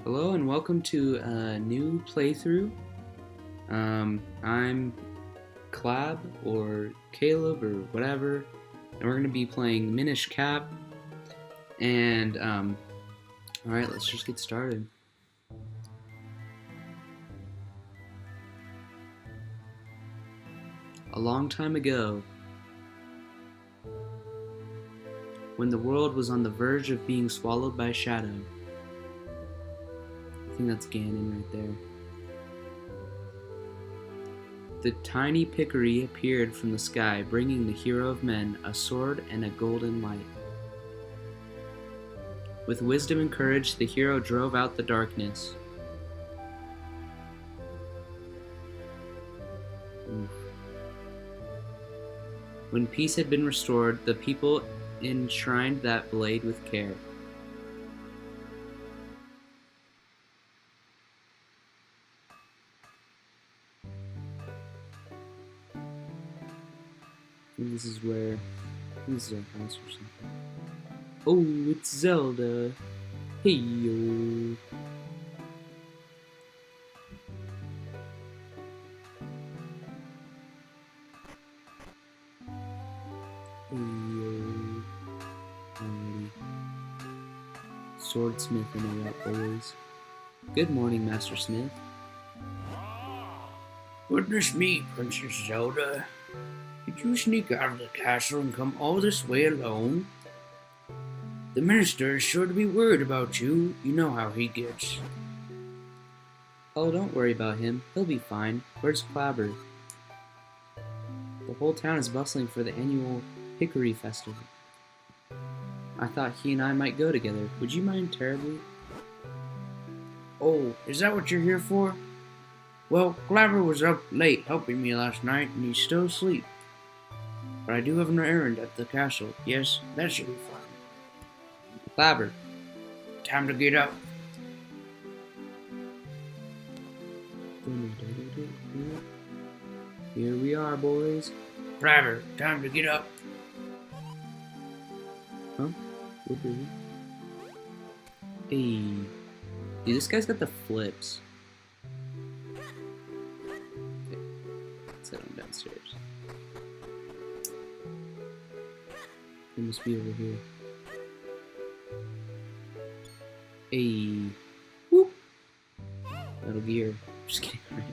Hello and welcome to a new playthrough. I'm Clab or Caleb or whatever, and we're going to be playing Minish Cap. And alright, let's just get started. A long time ago, when the world was on the verge of being swallowed by shadow. I think that's Ganon right there. The tiny Pickery appeared from the sky, bringing the hero of men a sword and a golden light. With wisdom and courage, the hero drove out the darkness. Oof. When peace had been restored, the people enshrined that blade with care. This is where... This is our house or something. Oh, it's Zelda. Hey yo. Hey yo. Alrighty. Swordsmith and all boys. Good morning, Master Smith. Goodness me, Princess Zelda. Did you sneak out of the castle and come all this way alone? The minister is sure to be worried about you. You know how he gets. Oh, don't worry about him. He'll be fine. Where's Clabber? The whole town is bustling for the annual Hickory Festival. I thought he and I might go together. Would you mind terribly? Oh, is that what you're here for? Well, Clabber was up late helping me last night, and he's still asleep. But I do have an errand at the castle. Yes, that should be fine. Clabber. Time to get up. Here we are, boys. Clabber, time to get up. Huh? Woohoo. Hey. Dude, this guy's got the flips. Okay. Let's head on downstairs. He must be over here. Hey. Whoop. Metal Gear. Just kidding, right?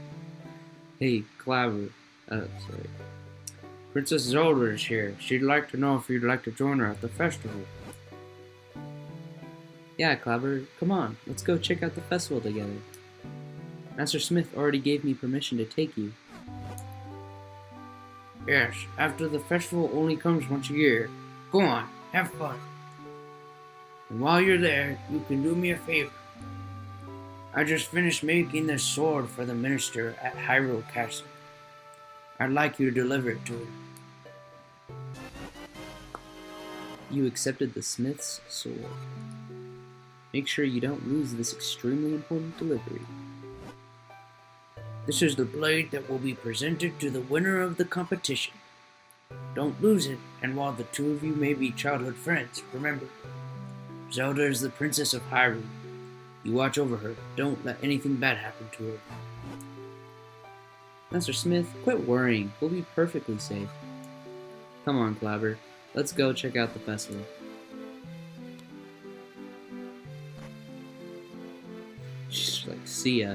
Hey, Clabber. Sorry. Princess Zelda is here. She'd like to know if you'd like to join her at the festival. Yeah, Clabber, come on. Let's go check out the festival together. Master Smith already gave me permission to take you. Yes, after the festival only comes once a year. Go on, have fun. And while you're there, you can do me a favor. I just finished making this sword for the minister at Hyrule Castle. I'd like you to deliver it to him. You accepted the Smith's sword. Make sure you don't lose this extremely important delivery. This is the blade that will be presented to the winner of the competition. Don't lose it, and while the two of you may be childhood friends, remember, Zelda is the princess of Hyrule. You watch over her. Don't let anything bad happen to her. Master Smith, quit worrying. We'll be perfectly safe. Come on, Clabber. Let's go check out the festival. She's like, see ya.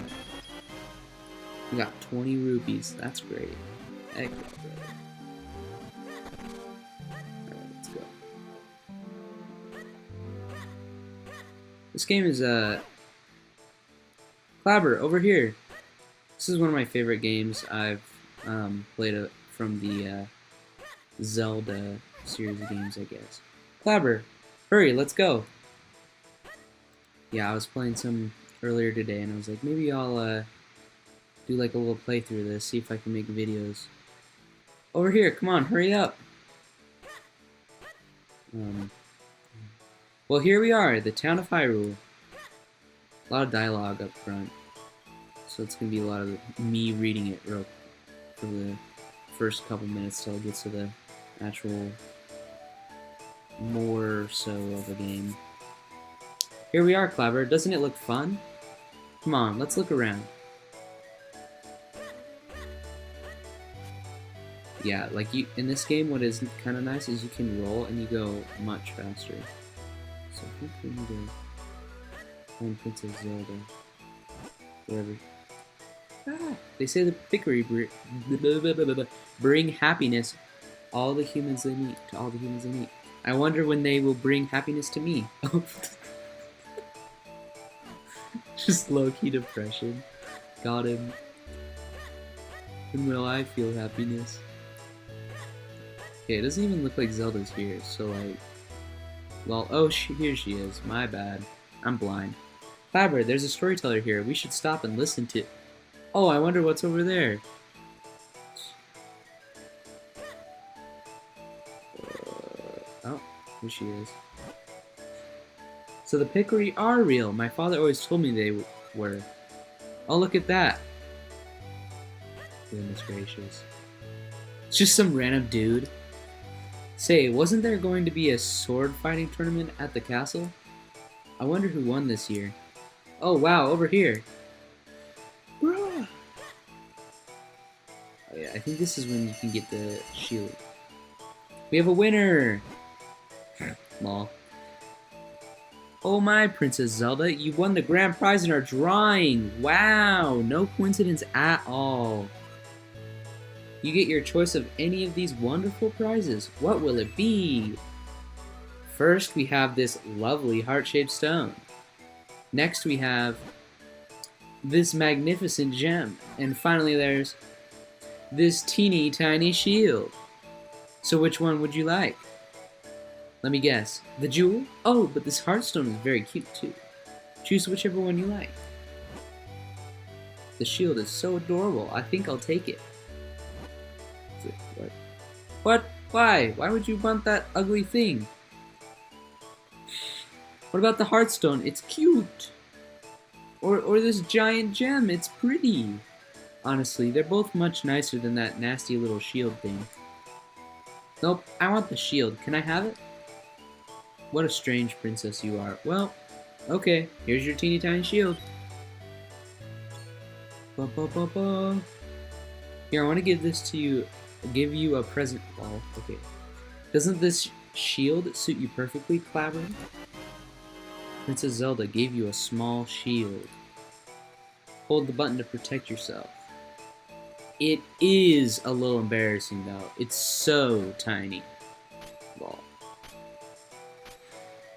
We got 20 rupees. That's great. Heck yeah, brother. Alright, let's go. This game is, Clabber, over here. This is one of my favorite games. I've played from the Zelda series of games, I guess. Clabber, hurry, let's go. Yeah, I was playing some earlier today, and I was like, maybe I'll do like a little playthrough of this, see if I can make videos. Over here, come on, hurry up. Well, here we are, the town of Hyrule. A lot of dialogue up front. So it's going to be a lot of me reading it real for the first couple minutes till it gets to the actual more so of a game. Here we are, Clabber. Doesn't it look fun? Come on, let's look around. Yeah, like you in this game, what is kind of nice is you can roll and you go much faster. So I think we need to find Princess Zelda. Whatever. Ah, they say the Pickery bring happiness all the humans they meet to all the humans they meet. I wonder when they will bring happiness to me. Just low-key depression. Got him. When will I feel happiness? Okay, it doesn't even look like Zelda's here, so like... Well, oh, here she is. My bad. I'm blind. Clabber, there's a storyteller here. We should stop and listen to... Oh, I wonder what's over there. Oh, here she is. So the Pickery are real. My father always told me they were. Oh, look at that. Goodness gracious. It's just some random dude. Say, wasn't there going to be a sword fighting tournament at the castle? I wonder who won this year. Oh, wow, over here. Bruh. Oh, yeah, I think this is when you can get the shield. We have a winner! Lol. Oh my, Princess Zelda, you won the grand prize in our drawing! Wow, no coincidence at all. You get your choice of any of these wonderful prizes. What will it be? First, we have this lovely heart-shaped stone. Next, we have this magnificent gem. And finally, there's this teeny tiny shield. So which one would you like? Let me guess. The jewel? Oh, but this heartstone is very cute too. Choose whichever one you like. The shield is so adorable. I think I'll take it. What? What? Why? Why would you want that ugly thing? What about the heartstone? It's cute. Or this giant gem. It's pretty. Honestly, they're both much nicer than that nasty little shield thing. Nope, I want the shield. Can I have it? What a strange princess you are. Well, okay, here's your teeny tiny shield. Ba, ba, ba, ba. Here, I want to give this to you, give you a present. Oh, okay. Doesn't this shield suit you perfectly, Clabber? Princess Zelda gave you a small shield. Hold the button to protect yourself. It is a little embarrassing though. It's so tiny. Well,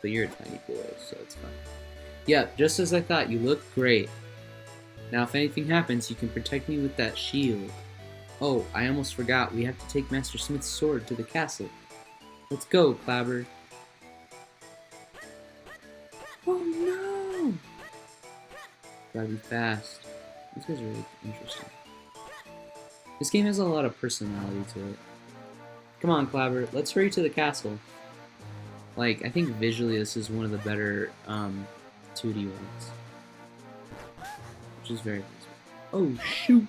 but you're a tiny boy, so it's fine. Yep, just as I thought, you look great. Now if anything happens, you can protect me with that shield. Oh, I almost forgot, we have to take Master Smith's sword to the castle. Let's go, Clabber. Oh no! Gotta be fast. These guys are really interesting. This game has a lot of personality to it. Come on, Clabber, let's hurry to the castle. Like, I think visually this is one of the better 2D ones. Which is very nice. Oh, shoot!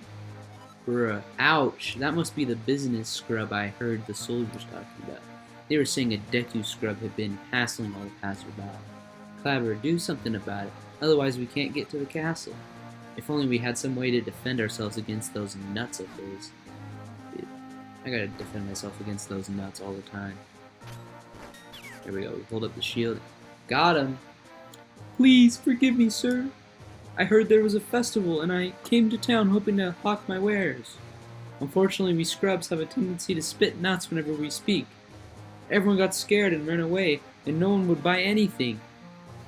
Bruh, ouch. That must be the business scrub I heard the soldiers talking about. They were saying a Deku scrub had been hassling all the passerby. Clabber, do something about it. Otherwise we can't get to the castle. If only we had some way to defend ourselves against those nuts of his. Dude, I gotta defend myself against those nuts all the time. There we go, we hold up the shield. Got him! Please, forgive me, sir. I heard there was a festival, and I came to town hoping to hawk my wares. Unfortunately, we scrubs have a tendency to spit nuts whenever we speak. Everyone got scared and ran away, and no one would buy anything.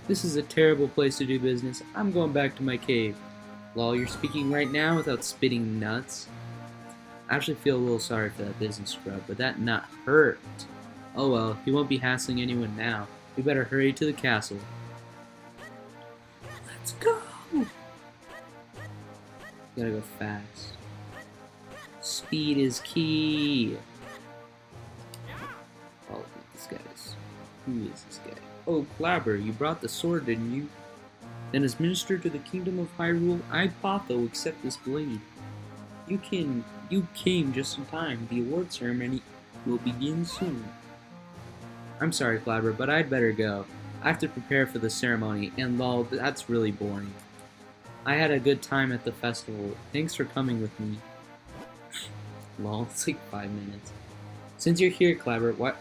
This is a terrible place to do business. I'm going back to my cave. Lol, you're speaking right now without spitting nuts. I actually feel a little sorry for that business scrub, but that nut hurt. Oh well, he won't be hassling anyone now. We better hurry to the castle. Let's go! Gotta go fast. Speed is key. Oh, look at this guy. Who is this guy? Oh, Clabber, you brought the sword, didn't you? Then as minister to the kingdom of Hyrule, I, Potho, accept this blade. You came just in time. The award ceremony will begin soon. I'm sorry, Clabber, but I'd better go. I have to prepare for the ceremony, and lol, that's really boring. I had a good time at the festival. Thanks for coming with me. Well, it's like 5 minutes. Since you're here, Clabber, why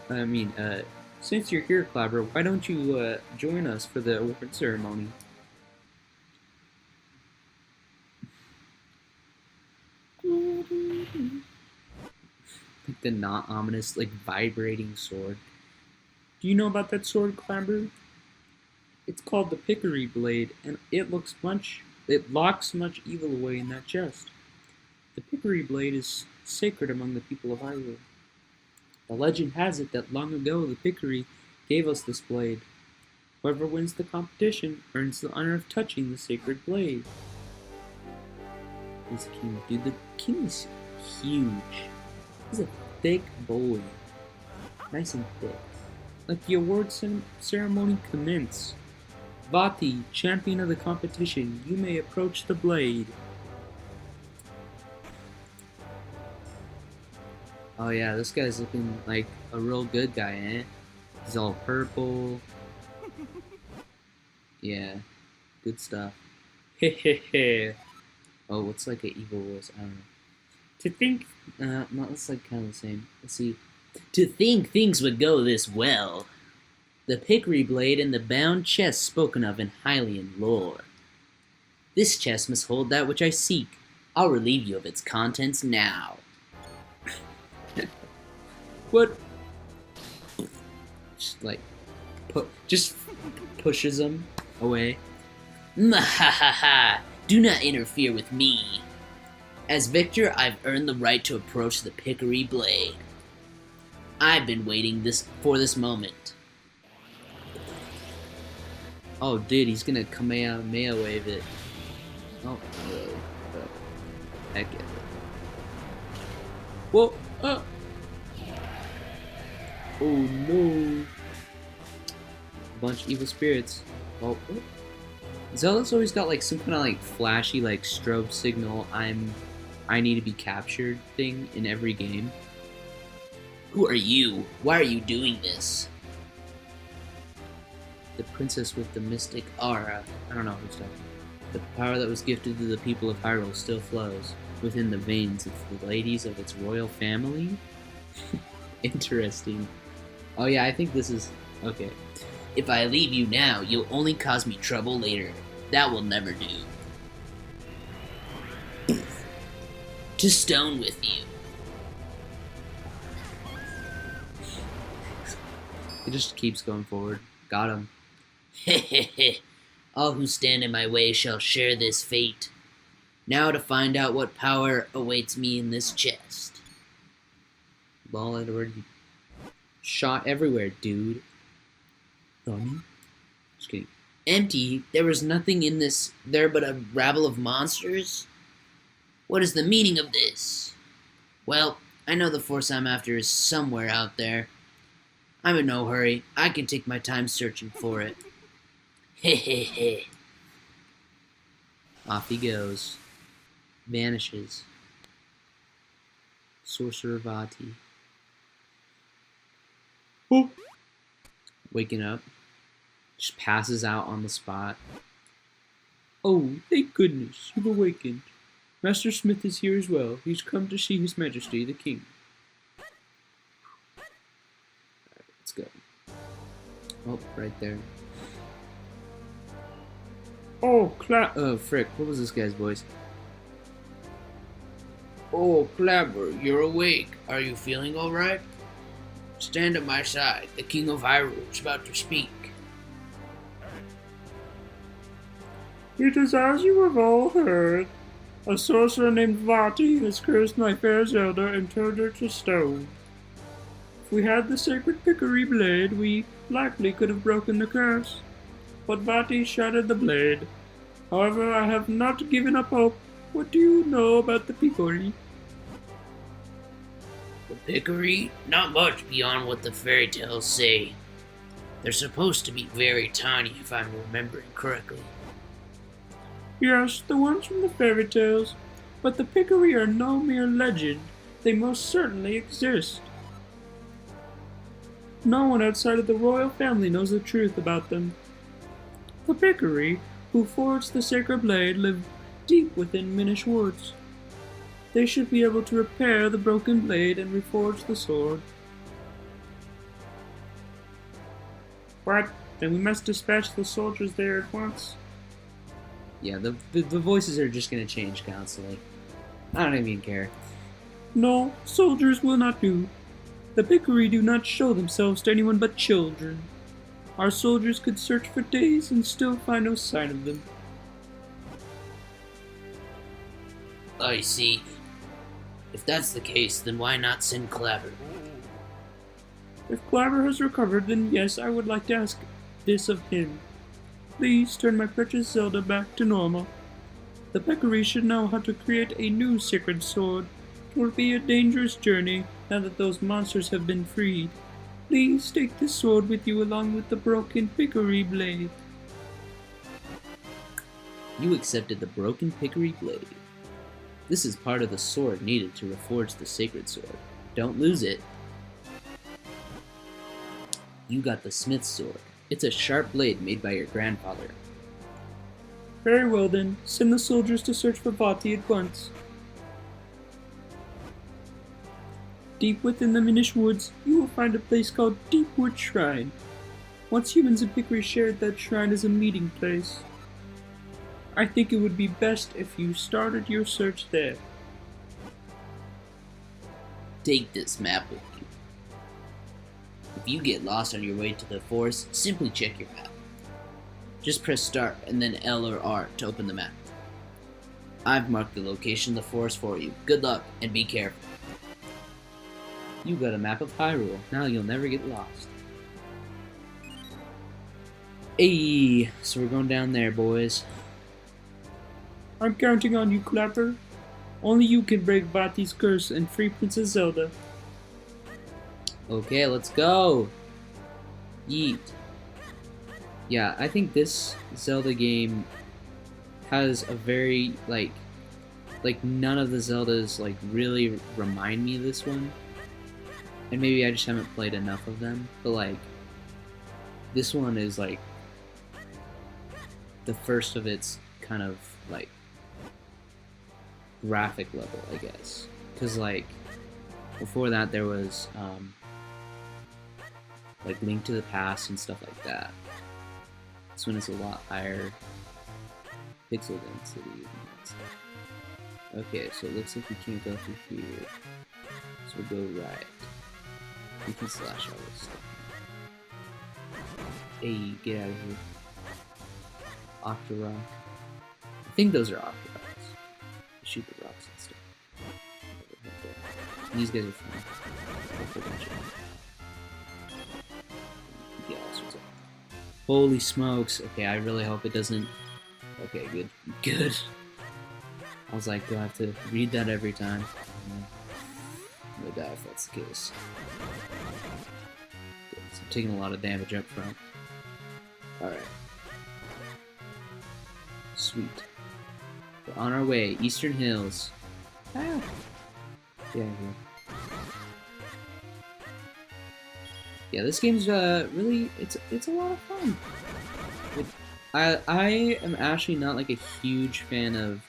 don't you join us for the award ceremony? Like the not ominous, like vibrating sword. Do you know about that sword, Clabber? It's called the Pickery Blade, and it locks much evil away in that chest. The Pickery Blade is sacred among the people of Hyrule. The legend has it that long ago the Pickery gave us this blade. Whoever wins the competition earns the honor of touching the sacred blade. This king, dude, the king's huge. He's a thick boy. Nice and thick. Let the award ceremony commence. Vati, champion of the competition, you may approach the blade. Oh yeah, this guy's looking like a real good guy, eh? He's all purple. Yeah, good stuff. Hehehe. Oh, what's like an evil voice? I don't know. To think, no, that's like kind of the same. Let's see. To think things would go this well. The Pickery Blade and the bound chest spoken of in Hylian lore. This chest must hold that which I seek. I'll relieve you of its contents now. What? Just pushes him away. Mwahaha! Do not interfere with me. As victor, I've earned the right to approach the Pickery Blade. I've been waiting for this moment. Oh, dude, he's gonna Kamehameha wave it. Oh, really? Heck yeah. Whoa! Oh no! A bunch of evil spirits. Oh. Zelda's always got like some kind of like flashy like strobe signal I need to be captured thing in every game. Who are you? Why are you doing this? The princess with the mystic aura. I don't know who's talking. The power that was gifted to the people of Hyrule still flows within the veins of the ladies of its royal family. Interesting. Oh yeah, I think this is okay. If I leave you now, you'll only cause me trouble later. That will never do. To stone with you. It just keeps going forward. Got him. Hehehe. All who stand in my way shall share this fate. Now to find out what power awaits me in this chest. Ball had already shot everywhere, dude. Dummy. Just kidding. Empty? There was nothing in there but a rabble of monsters? What is the meaning of this? Well, I know the force I'm after is somewhere out there. I'm in no hurry. I can take my time searching for it. Hehehe. Off he goes. Vanishes. Sorcerer Vati. Oh. Waking up. Just passes out on the spot. Oh, thank goodness, you've awakened. Master Smith is here as well. He's come to see His Majesty, the King. Alright, let's go. Oh, right there. Oh, frick, what was this guy's voice? Oh, Clabber, you're awake. Are you feeling alright? Stand at my side. The King of Hyrule is about to speak. It is as you have all heard. A sorcerer named Vati has cursed my fair Zelda and turned her to stone. If we had the sacred Pickery Blade, we likely could have broken the curse. But Vati shattered the blade. However, I have not given up hope. What do you know about the Pickery? The Pickery? Not much beyond what the fairy tales say. They're supposed to be very tiny, if I'm remembering correctly. Yes, the ones from the fairy tales. But the Pickery are no mere legend. They most certainly exist. No one outside of the royal family knows the truth about them. The Pickery who forged the sacred blade live deep within Minish Woods. They should be able to repair the broken blade and reforge the sword. What? Then we must dispatch the soldiers there at once. Yeah, the voices are just gonna change constantly. I don't even care. No, soldiers will not do. The Pickery do not show themselves to anyone but children. Our soldiers could search for days and still find no sign of them. I see. If that's the case, then why not send Clabber? If Clabber has recovered, then yes, I would like to ask this of him. Please turn my precious Zelda back to normal. The Pickery should know how to create a new sacred sword. It will be a dangerous journey now that those monsters have been freed. Please take this sword with you along with the broken Pickery blade. You accepted the broken Pickery blade. This is part of the sword needed to reforge the sacred sword. Don't lose it. You got the smith's sword. It's a sharp blade made by your grandfather. Very well then, send the soldiers to search for Vati at once. Deep within the Minish Woods, you will find a place called Deepwood Shrine. Once humans and Pickery shared that shrine as a meeting place. I think it would be best if you started your search there. Take this map with you. If you get lost on your way to the forest, simply check your map. Just press start and then L or R to open the map. I've marked the location of the forest for you. Good luck and be careful. You got a map of Hyrule. Now you'll never get lost. Hey, so we're going down there, boys. I'm counting on you, Clapper. Only you can break Vati's curse and free Princess Zelda. Okay, let's go. Yeet. Yeah, I think this Zelda game has a very, like none of the Zeldas, like, really remind me of this one. And maybe I just haven't played enough of them, but, like, this one is, like, the first of its kind of, like, graphic level, I guess. Because, like, before that there was, like, Link to the Past and stuff like that. This one is a lot higher pixel density. Okay, so it looks like we can't go through here. So we'll go right. We can slash all this stuff. Hey, get out of here. Octorok. I think those are Octoroks. Shoot the rocks and stuff. These guys are fun. Yeah, all sorts of. Holy smokes. Okay, I really hope it doesn't. Okay, good. Good. I was like, do I have to read that every time? No doubt if that's the case. Good. So I'm taking a lot of damage up front. Alright. Sweet. We're on our way. Eastern Hills. Ah! Get out of here. Yeah, this game's really, it's a lot of fun. I am actually not like a huge fan of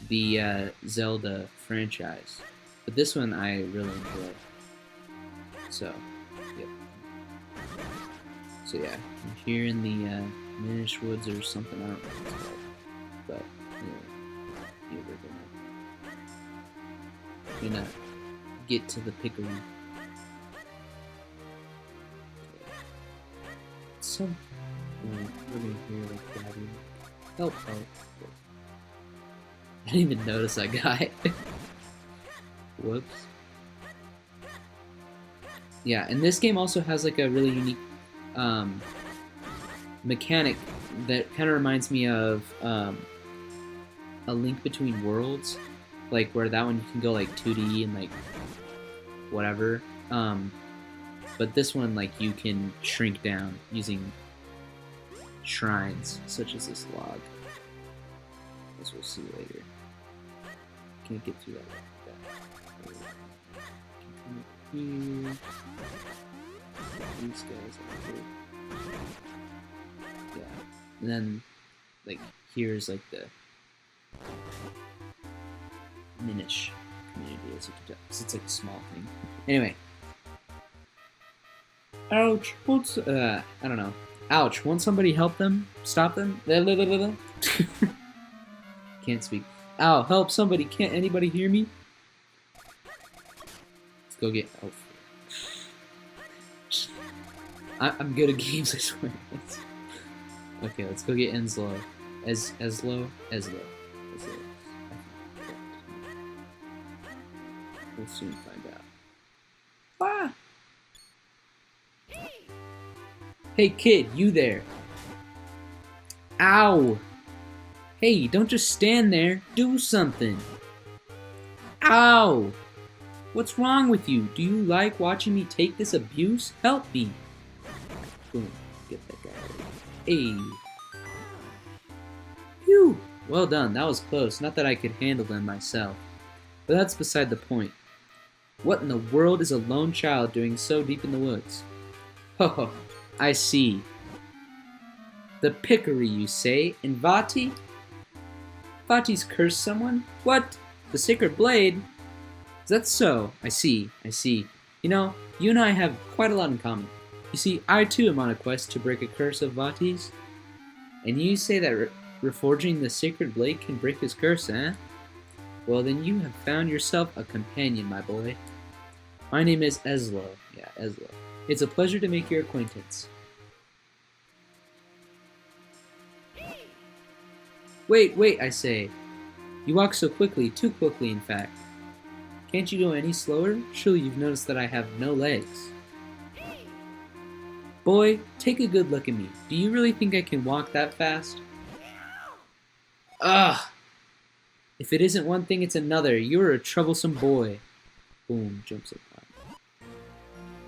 the Zelda franchise, but this one I really enjoy. So, yep. So yeah, I'm here in the Minish Woods or something, I don't know what it's called, but anyway, we're gonna get to the Pickery. So, we're gonna hear like grabbing. Help! Oh, I didn't even notice that guy. Whoops. Yeah, and this game also has like a really unique mechanic that kind of reminds me of A Link Between Worlds, like where that one you can go like 2D and like whatever. But this one, like, you can shrink down using shrines, such as this log. As we'll see later. Can't get through that like that. Here. These guys over here. Yeah. And then like here's like the Minish community, as you can tell, 'cause it's like a small thing. Anyway, Ouch. I don't know. Ouch! Won't somebody help them? Stop them? Can't speak. Ow! Help! Somebody! Can't anybody hear me? Let's go get. Oh. I'm good at games, I swear. Okay, let's go get Enslow. Eslo. We'll soon find out. Ah! Hey kid, you there. Ow! Hey, don't just stand there. Do something. Ow! What's wrong with you? Do you like watching me take this abuse? Help me. Boom. Get that guy out of here. Hey. Phew. Well done. That was close. Not that I could handle them myself. But that's beside the point. What in the world is a lone child doing so deep in the woods? Ho ho. I see. The Pickery, you say? And Vati? Vati's cursed someone? What? The Sacred Blade? Is that so? I see. You know, you and I have quite a lot in common. You see, I too am on a quest to break a curse of Vati's. And you say that reforging the Sacred Blade can break his curse, eh? Well, then you have found yourself a companion, my boy. My name is Eslo. Yeah, Eslo. It's a pleasure to make your acquaintance. Wait, I say. You walk so quickly, too quickly, in fact. Can't you go any slower? Surely you've noticed that I have no legs. Boy, take a good look at me. Do you really think I can walk that fast? Ugh! If it isn't one thing, it's another. You're a troublesome boy. Boom, jumps up.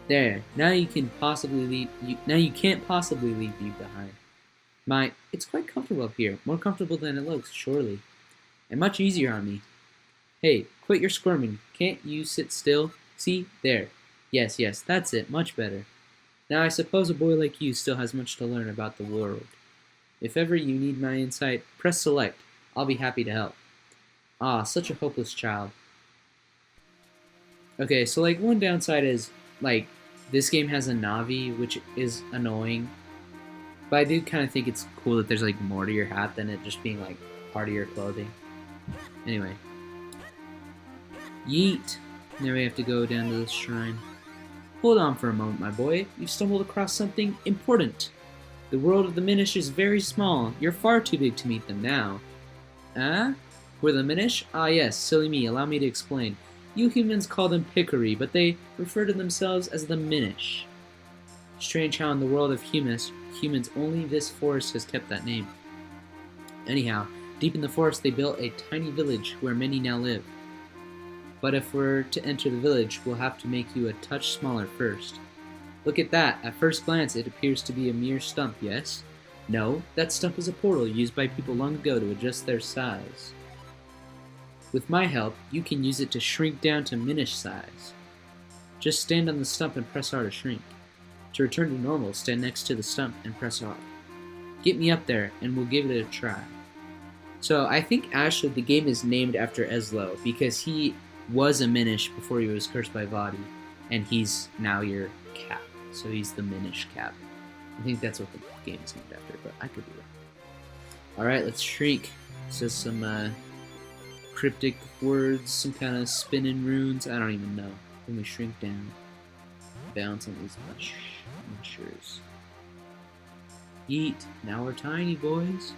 There. Now you can't possibly leave you behind. It's quite comfortable up here. More comfortable than it looks, surely. And much easier on me. Hey, quit your squirming. Can't you sit still? See? There. Yes, that's it. Much better. Now I suppose a boy like you still has much to learn about the world. If ever you need my insight, press select. I'll be happy to help. Ah, such a hopeless child. Okay, so like one downside is like this game has a Navi, which is annoying. But I do kind of think it's cool that there's like more to your hat than it just being like part of your clothing. Anyway. Yeet. Now we have to go down to this shrine. Hold on for a moment, my boy. You've stumbled across something important. The world of the Minish is very small. You're far too big to meet them now. Ah? We're the Minish? Ah yes, silly me. Allow me to explain. You humans call them Pickery, but they refer to themselves as the Minish. Strange how in the world of humans only this forest has kept that name. Anyhow, deep in the forest they built a tiny village where many now live. But if we're to enter the village, we'll have to make you a touch smaller first. Look at that. At first glance, it appears to be a mere stump, yes? No, that stump is a portal used by people long ago to adjust their size. With my help, you can use it to shrink down to Minish size. Just stand on the stump and press R to shrink. To return to normal, stand next to the stump and press R. Get me up there, and we'll give it a try. So I think actually the game is named after Eslo, because he was a Minish before he was cursed by Vati, and he's now your Cap. So he's the Minish Cap. I think that's what the game is named after, but I could be wrong. Alright, let's shrink. So some cryptic words, some kind of spinning runes, I don't even know. Then we shrink down. Bounce on these mushers. Eat. Now we're tiny, boys.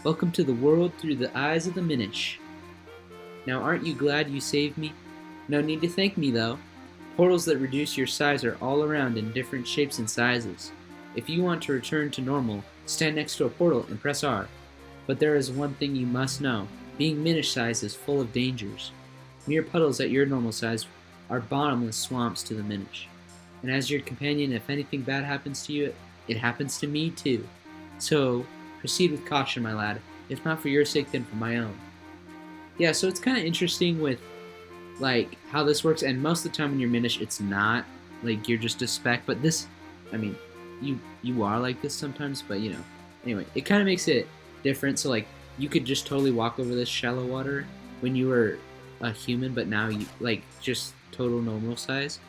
Welcome to the world through the eyes of the Minish. Now aren't you glad you saved me? No need to thank me though. Portals that reduce your size are all around in different shapes and sizes. If you want to return to normal, stand next to a portal and press R. But there is one thing you must know. Being Minish size is full of dangers. Mere puddles at your normal size are bottomless swamps to the Minish. And as your companion, if anything bad happens to you, it happens to me too. So, proceed with caution, my lad. If not for your sake, then for my own. Yeah, so it's kind of interesting with, like, how this works. And most of the time when you're Minish, it's not. Like, you're just a speck. But this, I mean, you are like this sometimes. But, you know, Anyway, it kind of makes it different. So like you could just totally walk over this shallow water when you were a human, but now you like just total normal size.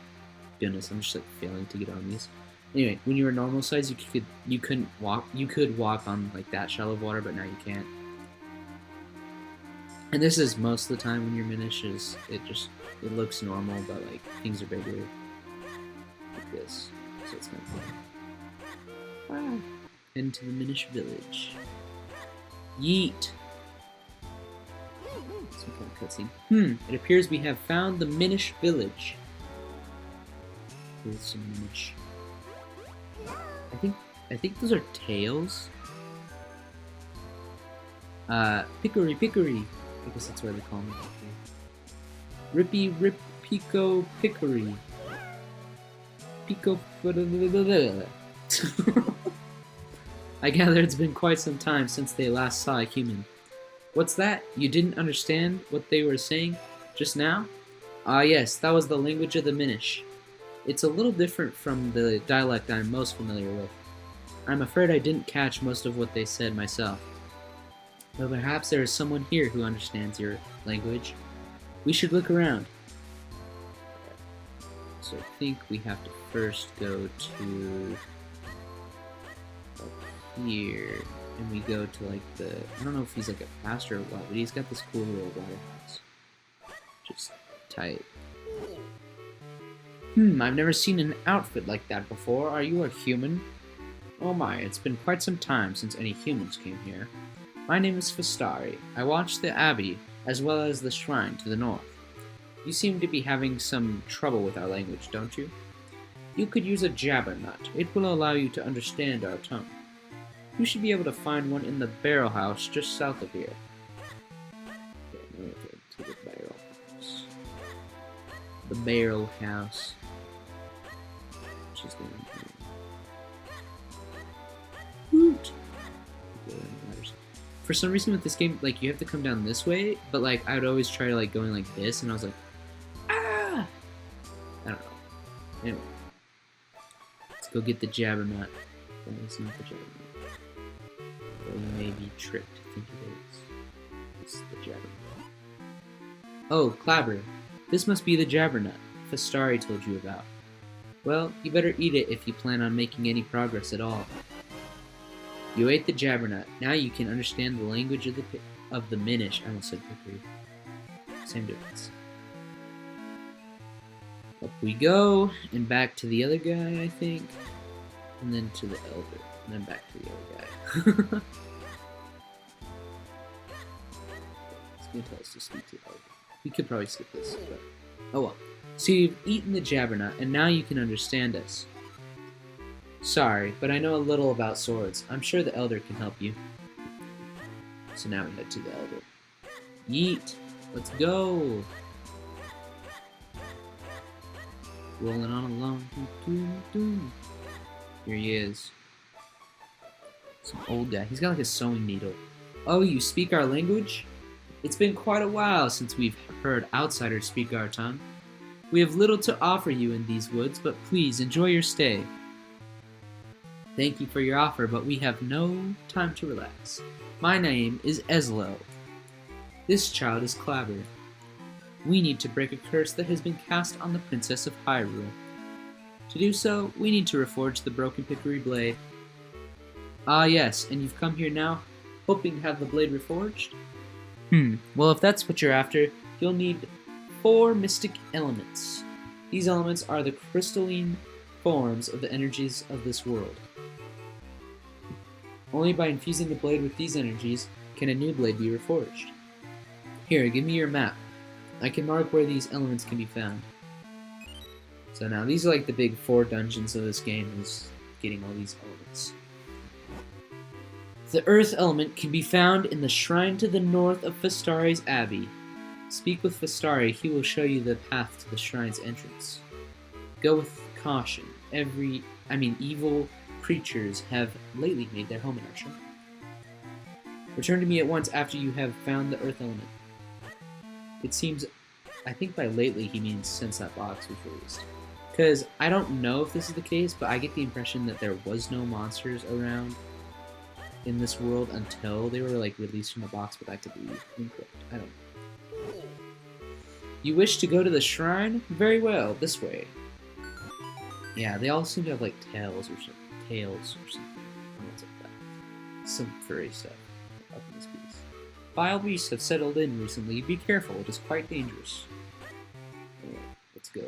Goodness, I'm just like failing to get on these. Anyway, when you were normal size, you couldn't walk. You could walk on like that shallow water, but now you can't. And this is most of the time when you're Minish. It looks normal, but like things are bigger, like this. So it's kind of fun. Wow. Into the Minish village. Yeet. Some kind of cutscene. It appears we have found the Minish village. Here's some Minish. I think those are tails. Pickery. I guess that's what they call them. Rippy Rip Pico Pickery. Pico. I gather it's been quite some time since they last saw a human. What's that? You didn't understand what they were saying just now? Ah yes, that was the language of the Minish. It's a little different from the dialect I'm most familiar with. I'm afraid I didn't catch most of what they said myself. But perhaps there is someone here who understands your language. We should look around. So I think we have to first go to up here, and we go to like I don't know if he's like a pastor or what, but he's got this cool little water house. Just tight. I've never seen an outfit like that before. Are you a human? Oh my, it's been quite some time since any humans came here. My name is Fastari. I watch the abbey, as well as the shrine to the north. You seem to be having some trouble with our language, don't you? You could use a jabbernut. It will allow you to understand our tongue. You should be able to find one in the barrel house just south of here. Okay, to the barrel house. The barrel house. Which is down here. Woot! For some reason with this game, like, you have to come down this way, but, like, I would always try to, like, going like this, and I was like, ah! I don't know. Anyway. Let's go get the jabbernut. That is not the jabbernut. Or you may be tricked to think it is. It's the jabbernut. Oh, Clabber. This must be the jabbernut Fastari told you about. Well, you better eat it if you plan on making any progress at all. You ate the jabbernut. Now you can understand the language of the Minish. I almost said pickery. Same difference. Up we go, and back to the other guy, I think. And then to the elder. And then back to the other guy. It's going to tell us to speak to the elder. We could probably skip this, but oh well. So you've eaten the jabbernut, and now you can understand us. Sorry, but I know a little about swords. I'm sure the elder can help you. So now we head to the elder. Yeet! Let's go! Rolling on along. Here he is. Some old guy. He's got like a sewing needle. Oh, you speak our language? It's been quite a while since we've heard outsiders speak our tongue. We have little to offer you in these woods, but please enjoy your stay. Thank you for your offer, but we have no time to relax. My name is Eslo. This child is Clabber. We need to break a curse that has been cast on the Princess of Hyrule. To do so, we need to reforge the broken pickery blade. Ah yes, and you've come here now, hoping to have the blade reforged? Well if that's what you're after, you'll need 4 mystic elements. These elements are the crystalline forms of the energies of this world. Only by infusing the blade with these energies can a new blade be reforged. Here, give me your map. I can mark where these elements can be found. So now, these are like the big 4 dungeons of this game, is getting all these elements. The earth element can be found in the shrine to the north of Fastari's Abbey. Speak with Fastari, he will show you the path to the shrine's entrance. Go with caution. Evil creatures have lately made their home in our shrine. Return to me at once after you have found the earth element. It seems, I think by lately he means since that box was released. Because I don't know if this is the case, but I get the impression that there was no monsters around in this world until they were like released from the box, but that could be incorrect. I don't know. You wish to go to the shrine? Very well, this way. Yeah, they all seem to have like tails or something. What's like that? Some furry stuff up in this piece. Wild beasts have settled in recently. Be careful, it is quite dangerous. Alright, let's go.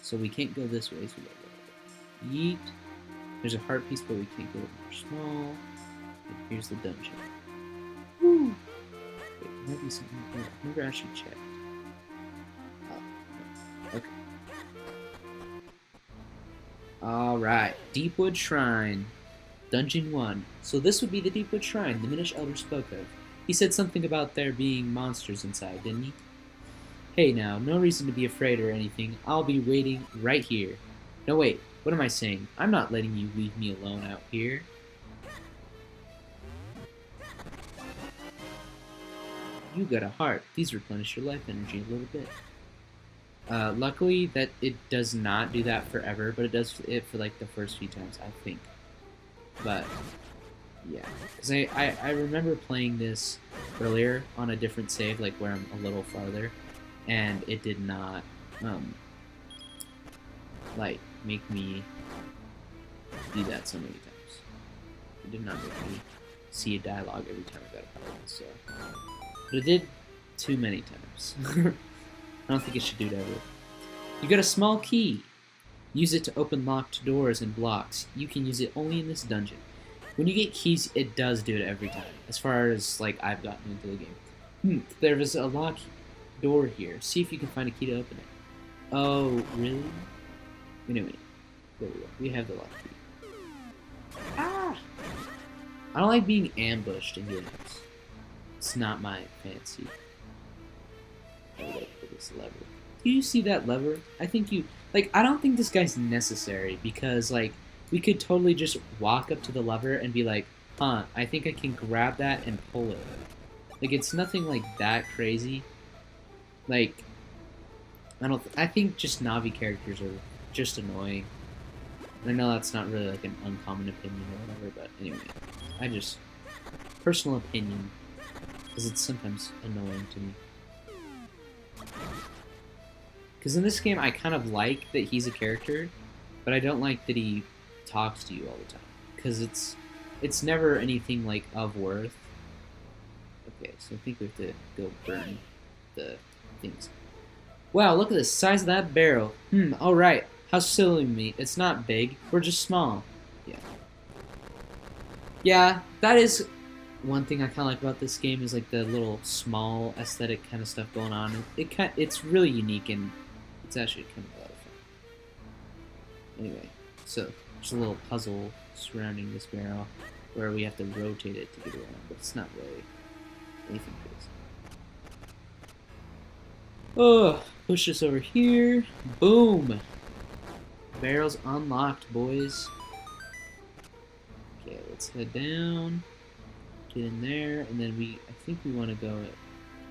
So we can't go this way, so we gotta go. Yeet. There's a heart piece, but we can't go more small. And here's the dungeon. Woo! Wait, there might be something here. I've never actually checked. Oh, okay. Alright, Deepwood Shrine. Dungeon 1. So this would be the Deepwood Shrine the Minish Elder spoke of. He said something about there being monsters inside, didn't he? Hey now, no reason to be afraid or anything. I'll be waiting right here. No wait, what am I saying? I'm not letting you leave me alone out here. You got a heart. These replenish your life energy a little bit. Luckily, that it does not do that forever, but it does it for like the first few times, I think. But yeah, because I remember playing this earlier on a different save, like where I'm a little farther, and it did not like make me do that so many times. It did not make me see a dialogue every time I got a heart. So, but it did too many times. I don't think it should do it ever. You got a small key. Use it to open locked doors and blocks. You can use it only in this dungeon. When you get keys, it does do it every time, as far as like I've gotten into the game. There is a locked door here. See if you can find a key to open it. Oh, really? Anyway, there we go. We have the locked key. Ah! I don't like being ambushed in games. It's not my fancy. I would like for this lever. Do you see that lever? I think you... Like, I don't think this guy's necessary, because, like, we could totally just walk up to the lever and be like, huh, I think I can grab that and pull it. Like, it's nothing, like, that crazy. Like, I think just Navi characters are just annoying. I know that's not really, like, an uncommon opinion or whatever, but anyway. I just... Personal opinion. Because it's sometimes annoying to me. Because in this game, I kind of like that he's a character, but I don't like that he talks to you all the time. Because it's never anything, like, of worth. Okay, so I think we have to go burn the things. Wow, look at the size of that barrel. Alright. How silly of me. It's not big. We're just small. Yeah. Yeah, that is... One thing I kind of like about this game is like the little small aesthetic kind of stuff going on. It's really unique and it's actually kind of a lot of fun. Anyway, so there's a little puzzle surrounding this barrel where we have to rotate it to get around, but it's not really anything crazy. Oh, push this over here. Boom! Barrel's unlocked, boys. Okay, let's head down. Get in there, and then I think we want to go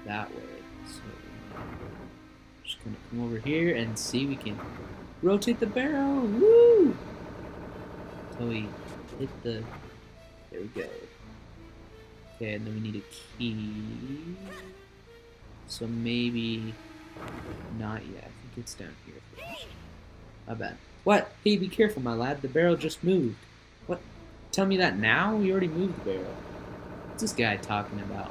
that way. So we're just gonna come over here and see we can rotate the barrel. Woo! Until we hit the. There we go. Okay, and then we need a key. So maybe not yet. I think it's down here first. My bad. What? Hey, be careful, my lad. The barrel just moved. What? Tell me that now? We already moved the barrel. What's this guy talking about?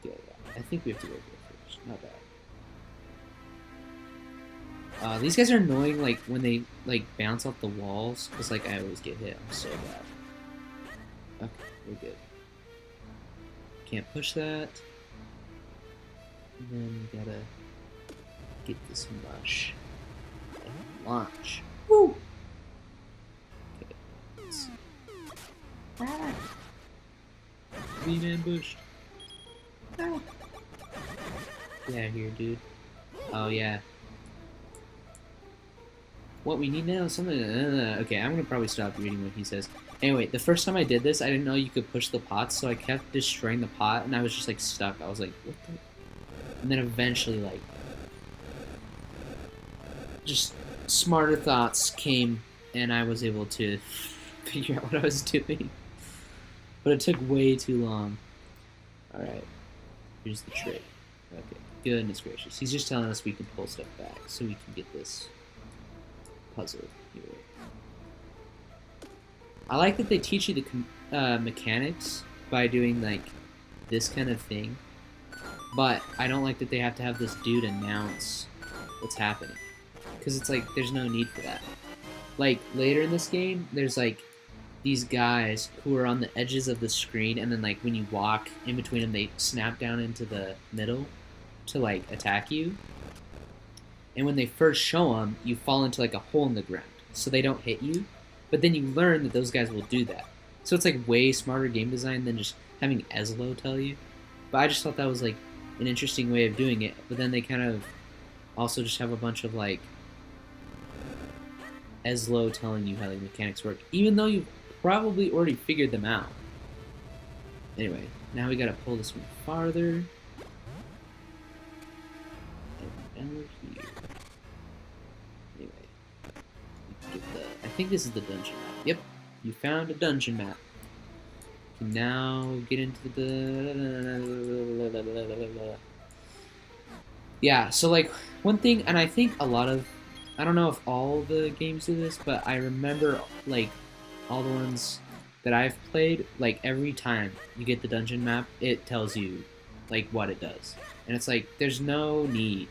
Okay, yeah. I think we have to go here first. Not bad. These guys are annoying, like, when they, like, bounce off the walls. Because, like, I always get hit. I'm so bad. Okay, we're good. Can't push that. And then we gotta get this mush. And launch. Woo! Okay, let's see. Ah! Being ambushed. Ah. Get out of here, dude. Oh, yeah. What we need now is something... Okay, I'm gonna probably stop reading what he says. Anyway, the first time I did this, I didn't know you could push the pots, so I kept destroying the pot, and I was just, like, stuck. I was like, what the... And then eventually, like... Just smarter thoughts came, and I was able to figure out what I was doing. But it took way too long. Alright, here's the trick. Okay, goodness gracious. He's just telling us we can pull stuff back so we can get this puzzle here. I like that they teach you the mechanics by doing like this kind of thing, but I don't like that they have to have this dude announce what's happening, because it's like there's no need for that. Like later in this game, there's like these guys who are on the edges of the screen, and then like when you walk in between them, they snap down into the middle to like attack you. And when they first show them, you fall into like a hole in the ground, so they don't hit you. But then you learn that those guys will do that. So it's like way smarter game design than just having Ezlo tell you. But I just thought that was like an interesting way of doing it. But then they kind of also just have a bunch of like Ezlo telling you how the mechanics work, even though you've probably already figured them out. Anyway, now we gotta pull this one farther. And down here. Anyway, I think this is the dungeon map. Yep, you found a dungeon map. You can now get into the... Yeah, so like, one thing, and I think a lot of... I don't know if all the games do this, but I remember, like, all the ones that I've played, like, every time you get the dungeon map, it tells you, like, what it does. And it's like, there's no need.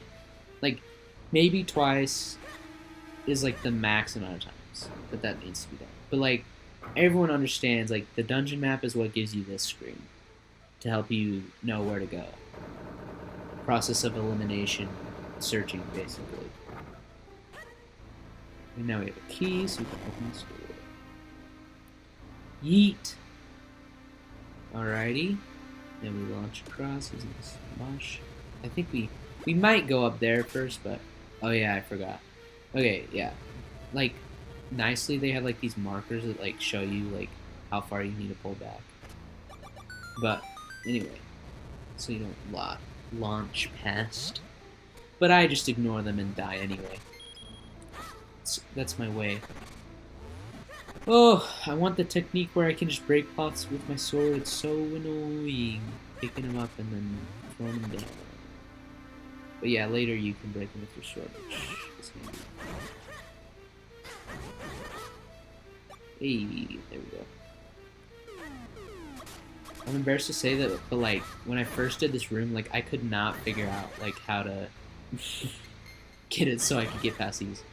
Like, maybe twice is, like, the max amount of times that needs to be done. But, like, everyone understands, like, the dungeon map is what gives you this screen to help you know where to go. Process of elimination, searching, basically. And now we have a key, so we can open this door. Yeet! Alrighty. Then we launch across using this launch. I think we might go up there first, but... Oh yeah, I forgot. Okay, yeah. Like, nicely they have like these markers that like show you like how far you need to pull back. But, anyway. So you don't launch past. But I just ignore them and die anyway. That's my way. Oh, I want the technique where I can just break pots with my sword. It's so annoying. Picking them up and then throwing them down. But yeah, later you can break them with your sword, which is handy. Hey, there we go. I'm embarrassed to say that, but like, when I first did this room, like, I could not figure out, like, how to get it so I could get past these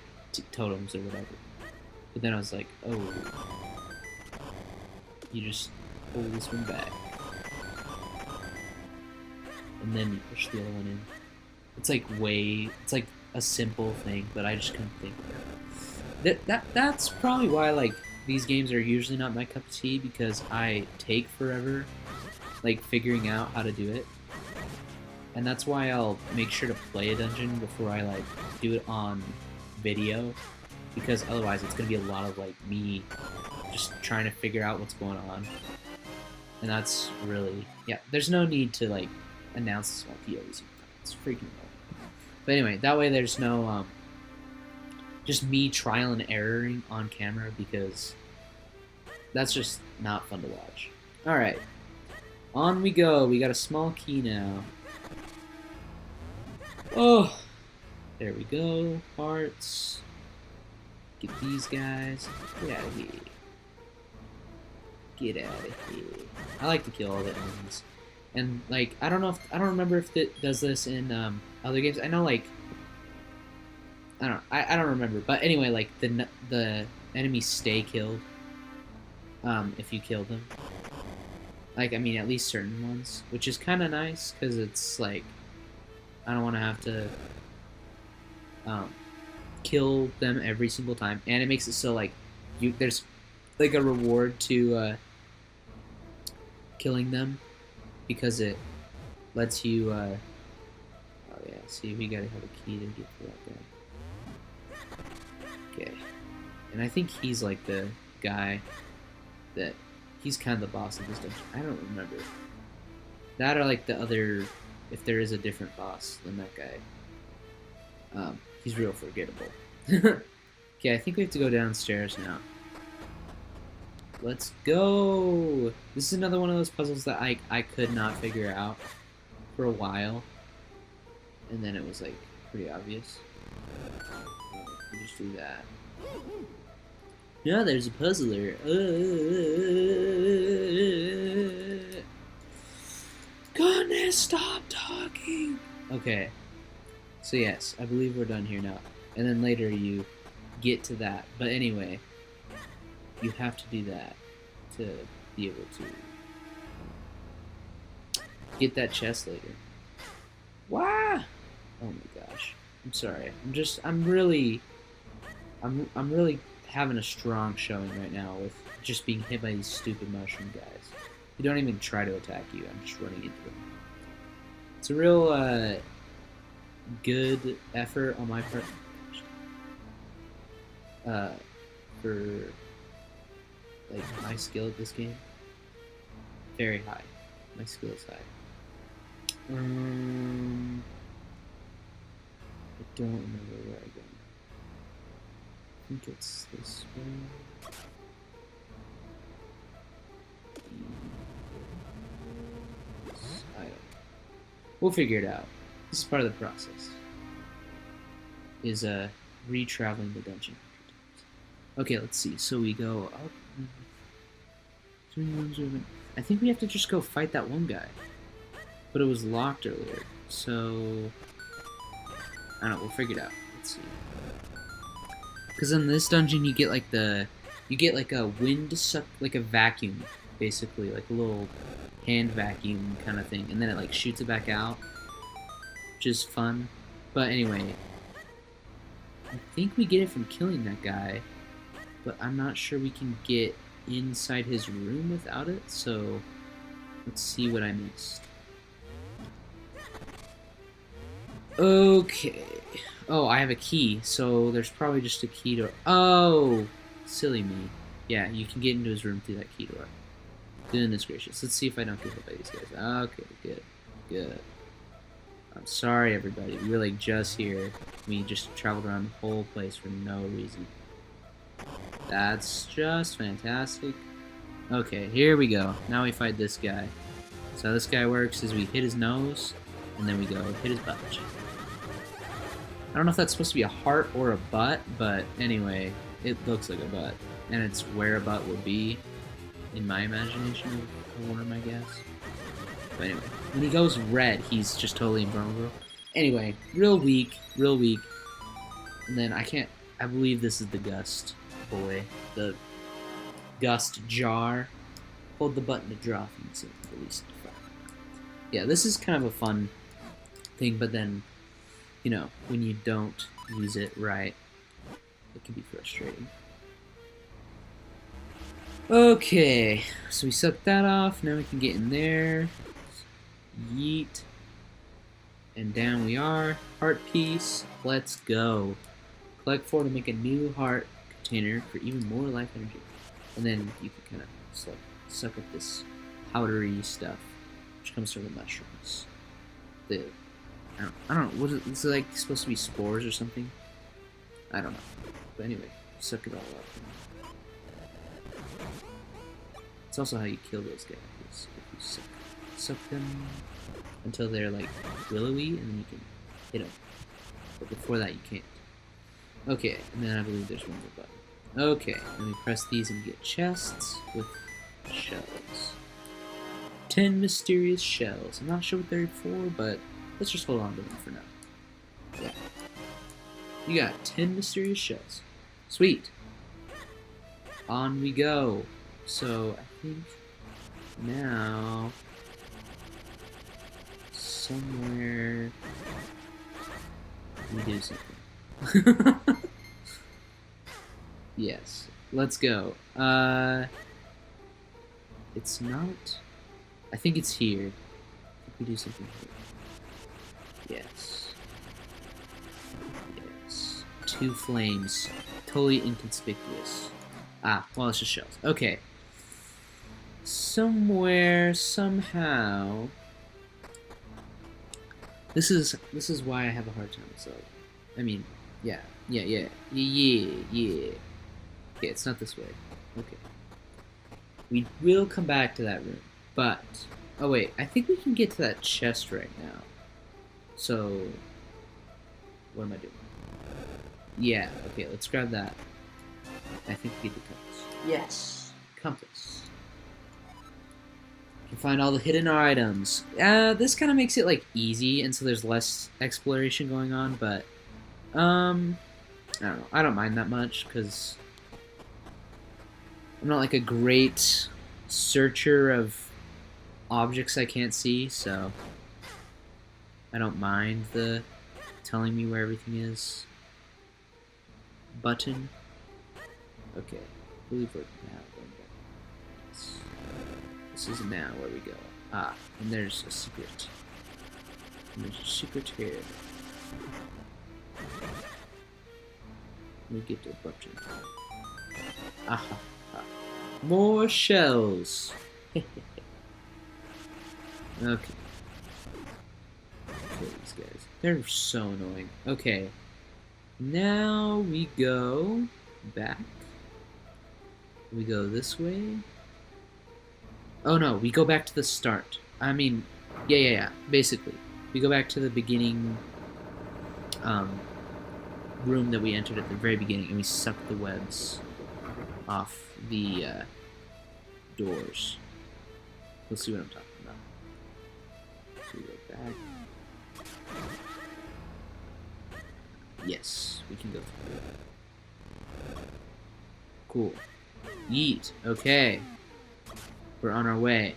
totems or whatever. But then I was like, oh, you just pull this one back. And then you push the other one in. It's like it's like a simple thing, but I just couldn't think of it. That's probably why, like, these games are usually not my cup of tea, because I take forever, like, figuring out how to do it. And that's why I'll make sure to play a dungeon before I, like, do it on video, because otherwise it's going to be a lot of, like, me just trying to figure out what's going on. And that's really, yeah, there's no need to, like, announce this on POs. It's freaking annoying. But anyway, that way there's no, just me trial and erroring on camera, because that's just not fun to watch. Alright, on we go. We got a small key now. Oh, there we go. Parts. Get these guys. Get out of here. Get out of here. I like to kill all the enemies. And, like, I don't remember if it does this in other games. I know, like, I don't remember. But anyway, like, the enemies stay killed if you kill them. Like, I mean, at least certain ones, which is kind of nice, because it's like, I don't want to have to kill them every single time, and it makes it so, like, there's like a reward to killing them, because it lets you oh yeah, see, we gotta have a key to get to that guy. Okay, and I think he's like the guy that he's kind of the boss of this dungeon. I don't remember that, or like the other, if there is a different boss than that guy. He's real forgettable. Okay, I think we have to go downstairs now. Let's go! This is another one of those puzzles that I could not figure out for a while. And then it was like pretty obvious. You just do that. Yeah, there's a puzzler. Goodness, stop talking! Okay. So yes, I believe we're done here now. And then later you get to that. But anyway, you have to do that to be able to get that chest later. Wow! Oh my gosh. I'm sorry. I'm really having a strong showing right now with just being hit by these stupid mushroom guys. You don't even try to attack you. I'm just running into them. It's a real good effort on my part for like my skill at this game. Very high. My skill is high. I don't remember where I go. I think it's this one. I don't know. We'll figure it out. This is part of the process. Is re-traveling the dungeon. Okay, let's see. So we go up. I think we have to just go fight that one guy. But it was locked earlier. So I don't know, we'll figure it out. Let's see. Because in this dungeon you get like a wind suck, like a vacuum, basically, like a little hand vacuum kind of thing, and then it like shoots it back out, which is fun. But anyway, I think we get it from killing that guy, but I'm not sure we can get inside his room without it, so let's see what I missed. Okay. Oh, I have a key, so there's probably just a key door. Oh, silly me. Yeah, you can get into his room through that key door. Goodness gracious. Let's see if I don't get hit by these guys. Okay, good. Good. I'm sorry, everybody. We're like just here. We just traveled around the whole place for no reason. That's just fantastic. Okay, here we go. Now we fight this guy. So how this guy works is we hit his nose, and then we go hit his butt. I don't know if that's supposed to be a heart or a butt, but anyway, it looks like a butt. And it's where a butt would be, in my imagination of a worm, I guess. But anyway, when he goes red, he's just totally invulnerable. Anyway, real weak. And then I believe this is the Gust boy. The Gust jar. Hold the button to draw things and release the fire. Yeah, this is kind of a fun thing, but then, you know, when you don't use it right, it can be frustrating. Okay, so we sucked that off. Now we can get in there. Yeet. And down we are. Heart piece. Let's go. Collect 4 to make a new heart container for even more life energy. And then you can kind of suck up this powdery stuff, which comes from the mushrooms. I don't know. What is it like supposed to be spores or something? I don't know. But anyway, suck it all up. It's also how you kill those guys. If you suck them until they're like willowy, and then you can hit them. But before that, you can't. Okay, and then I believe there's one more button. Okay, and we press these and get chests with shells. 10 mysterious shells. I'm not sure what they're for, but let's just hold on to them for now. Yeah. You got 10 mysterious shells. Sweet. On we go. So, I think now somewhere we do something. Yes. Let's go. It's not... I think it's here. I think we do something here. Yes. Yes. 2 flames. Totally inconspicuous. Ah, well, it's just shells. Okay. Somewhere, somehow... This is why I have a hard time with Zelda. I mean, yeah. Yeah, it's not this way. Okay. We will come back to that room, but oh wait, I think we can get to that chest right now. So what am I doing? Yeah, okay, let's grab that. I think we get the compass. Yes. Compass. You can find all the hidden items. This kind of makes it like easy, and so there's less exploration going on. But I don't know. I don't mind that much because I'm not like a great searcher of objects I can't see, so I don't mind the telling me where everything is button. Okay, I believe we're now going back. Yes. This is now where we go. Ah, and there's a secret. And there's a secret here. We get the button. Aha. More shells. Okay. Okay, these guys. They're so annoying. Okay. Now we go back. We go this way. Oh no, we go back to the start. I mean, yeah. Basically, we go back to the beginning room that we entered at the very beginning, and we suck the webs off the doors. We'll see what I'm talking about. So we go back. Yes, we can go through it. Cool. Yeet. Okay. We're on our way.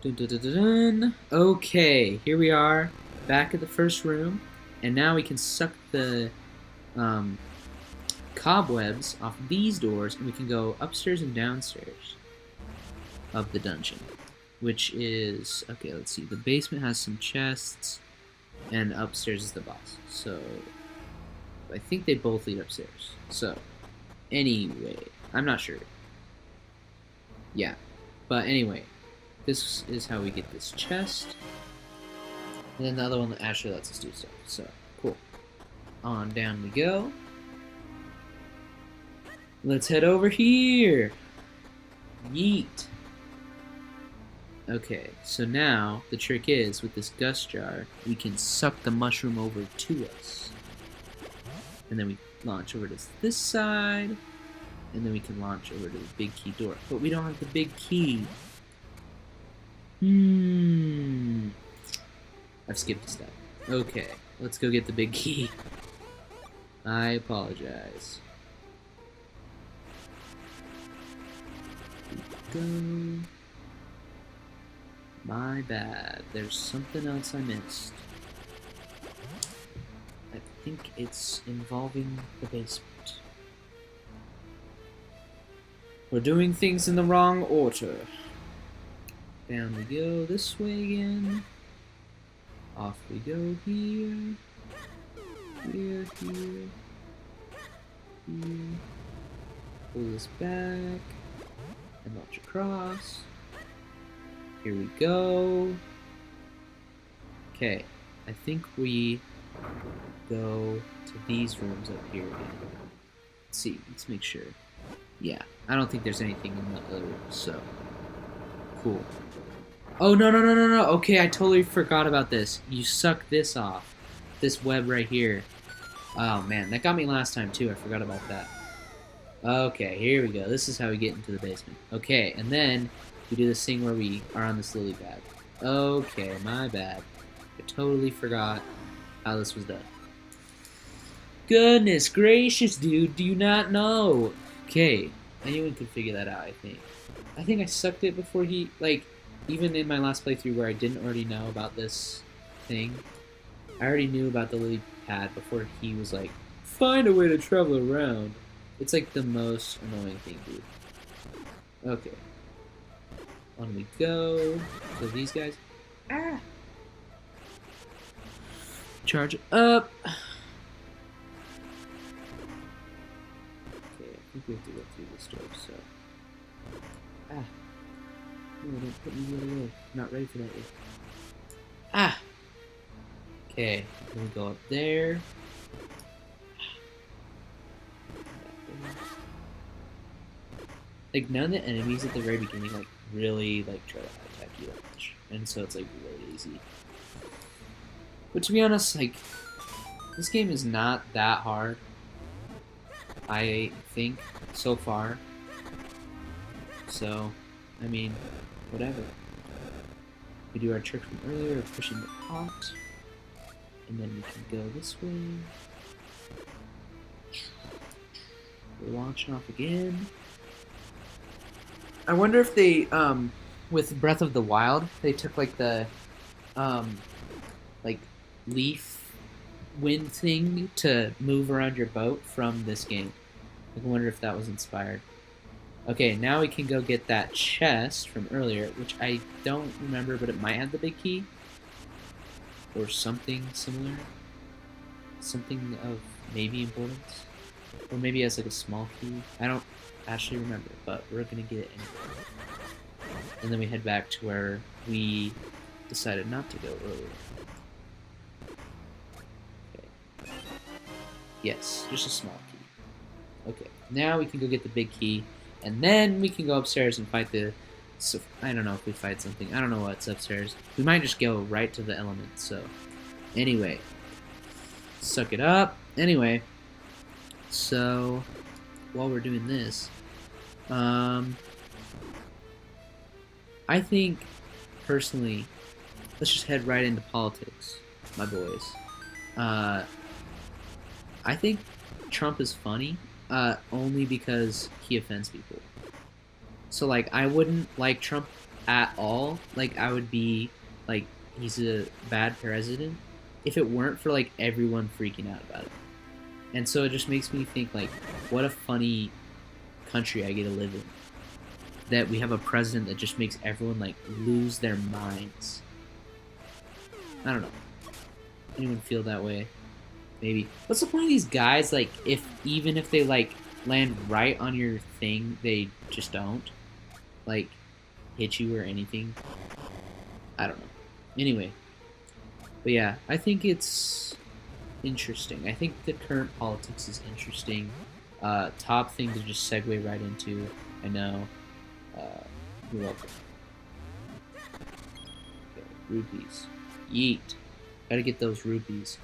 Dun, dun, dun, dun, dun. Okay, here we are, back at the first room, and now we can suck the cobwebs off these doors, and we can go upstairs and downstairs of the dungeon, which is, okay, let's see, the basement has some chests, and upstairs is the boss, so I think they both lead upstairs. So, anyway, I'm not sure. Yeah, but anyway, this is how we get this chest. And then the other one that actually lets us do stuff. So, cool. On down we go. Let's head over here. Yeet. Okay, so now the trick is, with this gust jar, we can suck the mushroom over to us. And then we launch over to this side. And then we can launch over to the big key door. But we don't have the big key. I've skipped a step. Okay, let's go get the big key. I apologize. Go. My bad. There's something else I missed. I think it's involving the basement. We're doing things in the wrong order. Down we go this way again. Off we go here. Here. Pull this back. And launch across. Here we go. Okay. I think we go to these rooms up here again. Let's see. Let's make sure. Yeah, I don't think there's anything in the other room, so cool. Oh, no. Okay, I totally forgot about this. You suck this off. This web right here. Oh, man, that got me last time, too. I forgot about that. Okay, here we go. This is how we get into the basement. Okay, and then we do this thing where we are on this lily pad. Okay, my bad. I totally forgot how this was done. Goodness gracious, dude. Do you not know? Okay, anyone could figure that out, I think. I think I sucked it before he, like, even in my last playthrough where I didn't already know about this thing, I already knew about the lily pad before he was like, find a way to travel around. It's like the most annoying thing, dude. Okay. On we go. So these guys. Ah! Charge up! I think we have to go through this door, so... Ah! No, don't put me the other way. I'm not ready for that yet. Ah! Okay, then we go up there. like none of the enemies at the very beginning like really like try to attack you that much, and so it's like really easy. But to be honest, like this game is not that hard. I think so far. So, I mean, whatever. We do our trick from earlier of pushing the pot, and then we can go this way. We're launching off again. I wonder if they, with Breath of the Wild, they took like the, like leaf wind thing to move around your boat from this game. I wonder if that was inspired. Okay, now we can go get that chest from earlier, which I don't remember, but it might have the big key. Or something similar. Something of maybe importance. Or maybe it has like a small key. I don't actually remember, but we're gonna get it anyway. And then we head back to where we decided not to go earlier. Okay. Yes, just a small key. Okay, now we can go get the big key. And then we can go upstairs and fight the... So, I don't know if we fight something. I don't know what's upstairs. We might just go right to the elements, so... Anyway. Suck it up. Anyway. So... While we're doing this... I think, personally... Let's just head right into politics, my boys. I think Trump is funny. Only because he offends people. So, like, I wouldn't like Trump at all. Like, I would be, like, he's a bad president if it weren't for, like, everyone freaking out about it. And so it just makes me think, like, what a funny country I get to live in. That we have a president that just makes everyone, like, lose their minds. I don't know. Anyone feel that way? Maybe. What's the point of these guys, like, even if they, like, land right on your thing, they just don't? Like, hit you or anything? I don't know. Anyway. But yeah, I think it's interesting. I think the current politics is interesting. Top thing to just segue right into. I know. You're welcome. Okay, rupees. Yeet. Gotta get those rupees.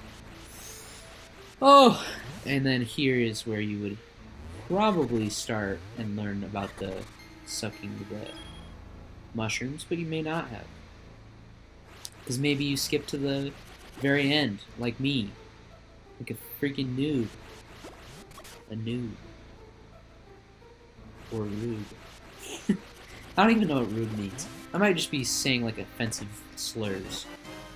Oh, and then here is where you would probably start and learn about the sucking the mushrooms, but you may not have. Because maybe you skip to the very end, like me. Like a freaking noob. A noob. Or rude. I don't even know what rude means. I might just be saying like offensive slurs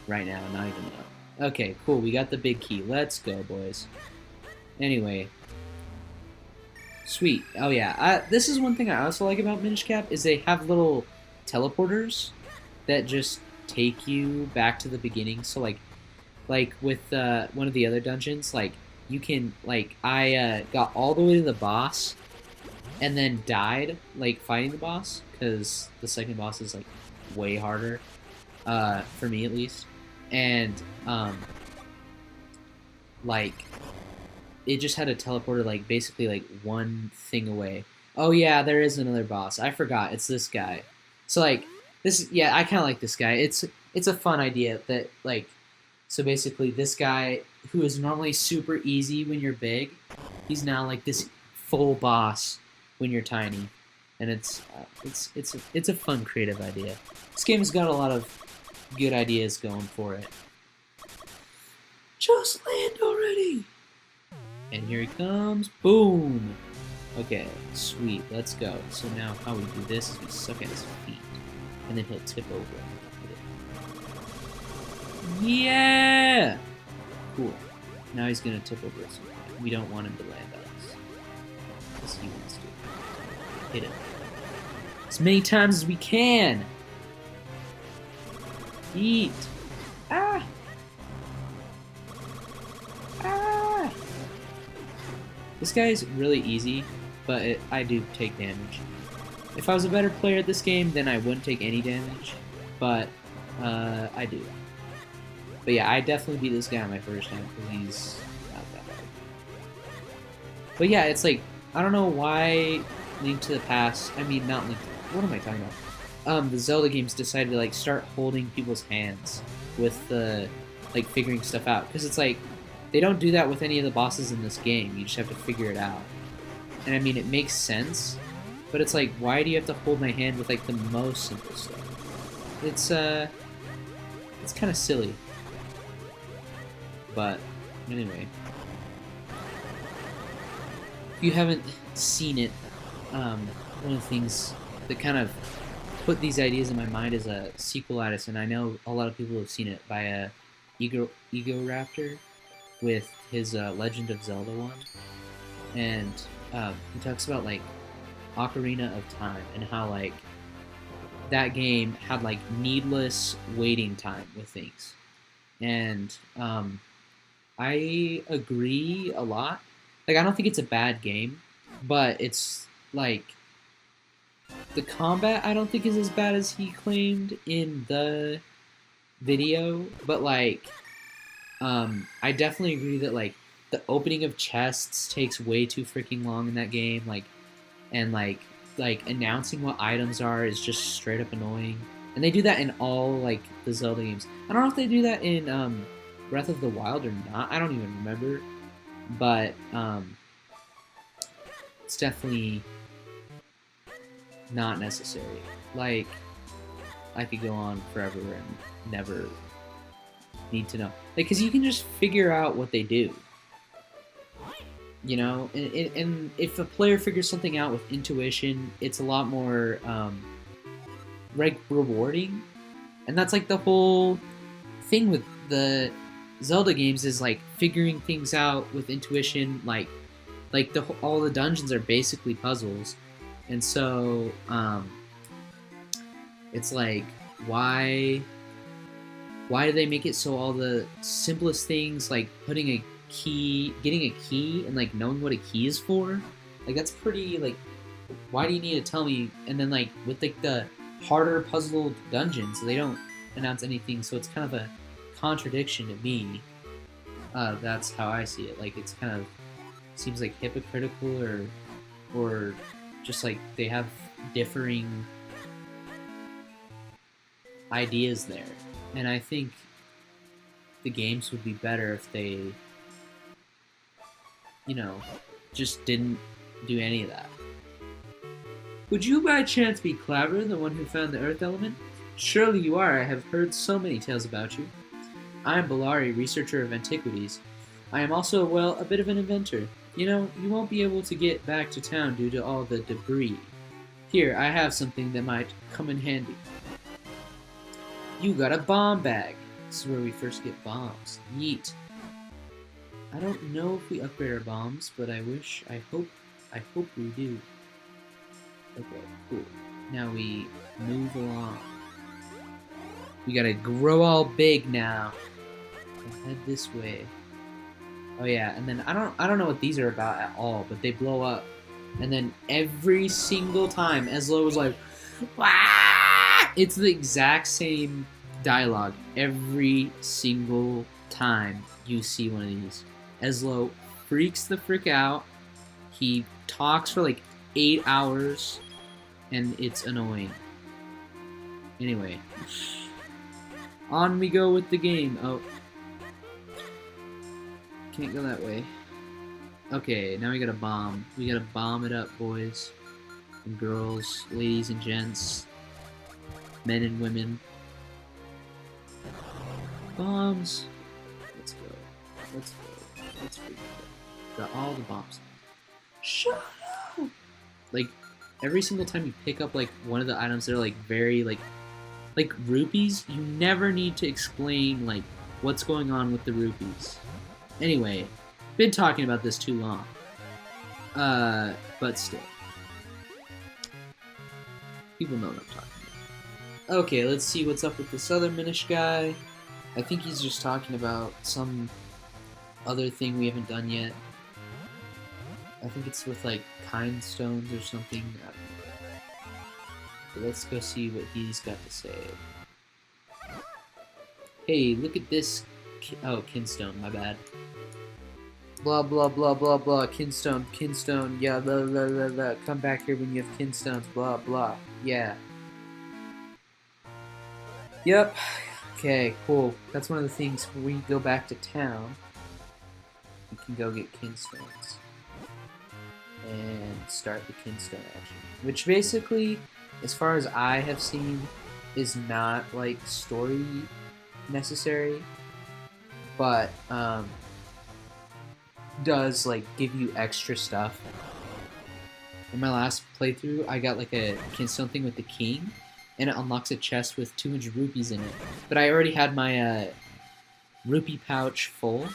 right now and not even know. Okay, cool. We got the big key. Let's go, boys. Anyway. Sweet. Oh, yeah. This is one thing I also like about Minish Cap is they have little teleporters that just take you back to the beginning. So, like with one of the other dungeons, like, you can, like, I got all the way to the boss and then died, like, fighting the boss because the second boss is, like, way harder, for me at least. And, like, it just had a teleporter, like, basically, like, one thing away. Oh, yeah, there is another boss. I forgot. It's this guy. So, like, this, yeah, I kind of like this guy. It's a fun idea that, like, so basically this guy, who is normally super easy when you're big, he's now, like, this full boss when you're tiny. And it's a fun, creative idea. This game has got a lot of good ideas going for it. Just land already! And here he comes. Boom! Okay, sweet. Let's go. So now how we do this is we suck at his feet. And then he'll tip over. Yeah! Cool. Now he's gonna tip over us. We don't want him to land on us. Because he wants to. Hit him. As many times as we can! Eat! Ah! Ah! This guy is really easy, but I do take damage. If I was a better player at this game, then I wouldn't take any damage, but I do. But yeah, I definitely beat this guy on my first time because he's not that hard. But yeah, it's like, I don't know why Link to the Past. I mean, not Link. What am I talking about? The Zelda games decided to like start holding people's hands with the like figuring stuff out, because it's like they don't do that with any of the bosses in this game. You just have to figure it out. And I mean, it makes sense, but it's like, why do you have to hold my hand with like the most simple stuff? It's kind of silly. But anyway, if you haven't seen it, one of the things that kind of put these ideas in my mind is a sequelitis, and I know a lot of people have seen it, by a Ego Raptor with his Legend of Zelda one, and he talks about like Ocarina of Time and how like that game had like needless waiting time with things, and I agree a lot. Like, I don't think it's a bad game, but it's like the combat I don't think is as bad as he claimed in the video, but like I definitely agree that like the opening of chests takes way too freaking long in that game, like, and like announcing what items are is just straight up annoying. And they do that in all like the Zelda games. I don't know if they do that in Breath of the Wild or not. I don't even remember, but it's definitely not necessary. Like, I could go on forever and never need to know. Like, because you can just figure out what they do. You know? And if a player figures something out with intuition, it's a lot more, like, rewarding. And that's, like, the whole thing with the Zelda games is, like, figuring things out with intuition. Like all the dungeons are basically puzzles. And so, it's like, why do they make it so all the simplest things, like putting a key, getting a key, and like knowing what a key is for? Like, that's pretty, like, why do you need to tell me? And then like with like the harder puzzle dungeons, they don't announce anything, so it's kind of a contradiction to me. That's how I see it. Like, it's kind of seems like hypocritical, or just like they have differing ideas there. And I think the games would be better if they, you know, just didn't do any of that. Would you by chance be Clabber, the one who found the Earth element? Surely you are. I have heard so many tales about you. I am Bellari, researcher of antiquities. I am also, well, a bit of an inventor. You know, you won't be able to get back to town due to all the debris. Here, I have something that might come in handy. You got a bomb bag. This is where we first get bombs. Yeet. I don't know if we upgrade our bombs, but I hope we do. Okay, cool. Now we move along. We gotta grow all big now. We'll head this way. Oh yeah, and then I don't know what these are about at all, but they blow up. And then every single time Eslo was like, "Wah!" It's the exact same dialogue every single time you see one of these. Eslo freaks the frick out. He talks for like 8 hours, and it's annoying. Anyway, on we go with the game. Oh, can't go that way. Okay, now we got a bomb. We gotta bomb it up, boys and girls, ladies and gents, men and women. Bombs. Let's go. Let's go. Let's freaking go. Got all the bombs. Shut up! Like, every single time you pick up, like, one of the items that are, like, very, like rupees, you never need to explain, like, what's going on with the rupees. Anyway, been talking about this too long. But still. People know what I'm talking about. Okay, let's see what's up with this other Minish guy. I think he's just talking about some other thing we haven't done yet. I think it's with, like, kind stones or something. I don't know. So let's go see what he's got to say. Hey, look at this. Oh, kinstone, my bad. Blah blah blah blah blah. Kinstone, kinstone. Yeah, blah blah blah blah. Come back here when you have kinstones. Blah blah. Yeah. Yep. Okay, cool. That's one of the things when we go back to town. We can go get kinstones and start the kinstone action, which basically, as far as I have seen, is not like story necessary, but does like give you extra stuff. In my last playthrough, I got like a kinstone thing with the king, and it unlocks a chest with 200 rupees in it. But I already had my rupee pouch full,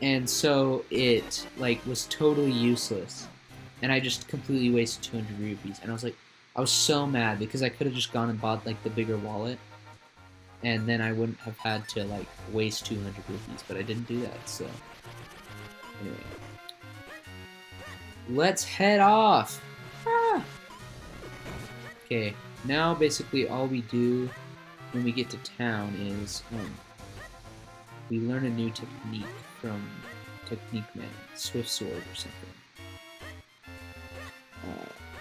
and so it like was totally useless, and I just completely wasted 200 rupees. And I was so mad because I could have just gone and bought like the bigger wallet, and then I wouldn't have had to like waste 200 rupees. But I didn't do that, so anyway, let's head off. Ah! Okay, now basically all we do when we get to town is we learn a new technique from Technique Man, Swift Sword or something.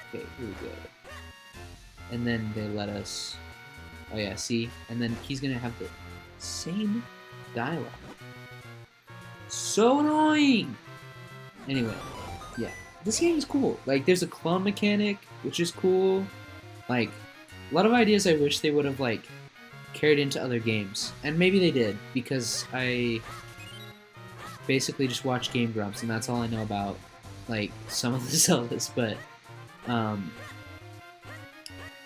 Okay, here we go. And then they let us. Oh yeah, see? And then he's gonna have the same dialogue. So annoying! Anyway, yeah. This game is cool. Like, there's a clone mechanic, which is cool. Like, a lot of ideas I wish they would have, like, carried into other games. And maybe they did, because I basically just watch Game Grumps, and that's all I know about, like, some of the Zeldas, but,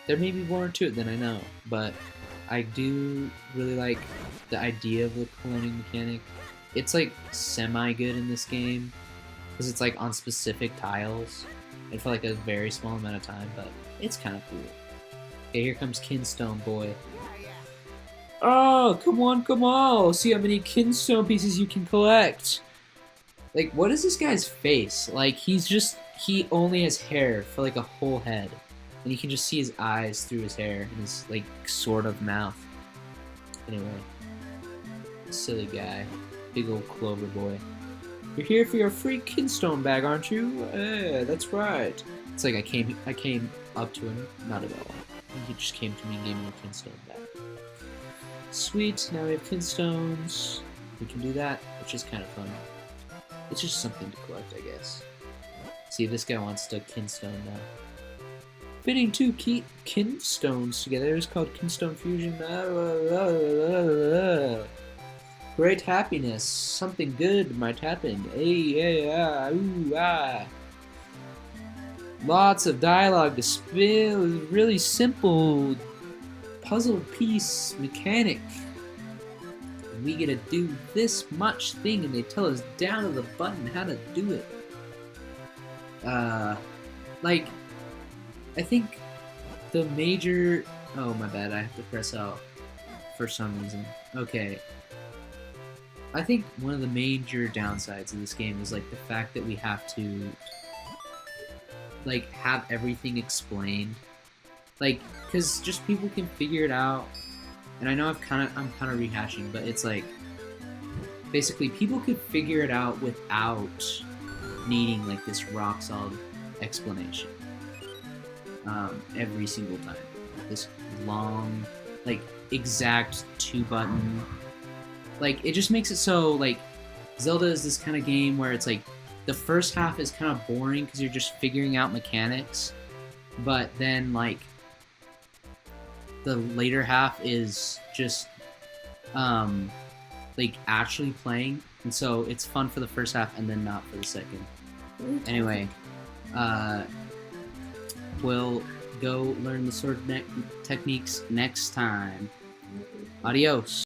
there may be more to it than I know, but I do really like the idea of the cloning mechanic. It's, like, semi-good in this game, because it's, like, on specific tiles, and for, like, a very small amount of time, but it's kind of cool. Okay, here comes Kinstone Boy. Oh, come on, come on! See how many Kinstone pieces you can collect! Like, what is this guy's face? Like, he only has hair for, like, a whole head. And you can just see his eyes through his hair and his, like, sort of mouth. Anyway. Silly guy. Big old Clover Boy. You're here for your free Kinstone bag, aren't you? Yeah, that's right. It's like I came up to him. Not at all. He just came to me and gave me a Kinstone bag. Sweet, now we have Kinstones. We can do that, which is kind of fun. It's just something to collect, I guess. See, this guy wants to Kinstone now. Fitting two Kinstones together is called Kinstone Fusion. Great happiness. Something good might happen. Hey, ooh, ah. Lots of dialogue to spill. Really simple puzzle piece mechanic. We get to do this much thing, and they tell us down to the button how to do it. Like, I think the major... Oh, my bad, I have to press out for some reason. Okay. I think one of the major downsides of this game is, like, the fact that we have to, like, have everything explained. Like, because just people can figure it out. And I know I'm kind of rehashing, but it's like, basically, people could figure it out without needing, like, this rock-solid explanation. Every single time. This long, like, exact 2-button. Like, it just makes it so, like, Zelda is this kind of game where it's like, the first half is kind of boring because you're just figuring out mechanics, but then, like, the later half is just, like, actually playing, and so it's fun for the first half and then not for the second. Anyway, we'll go learn the sword techniques next time. Adios.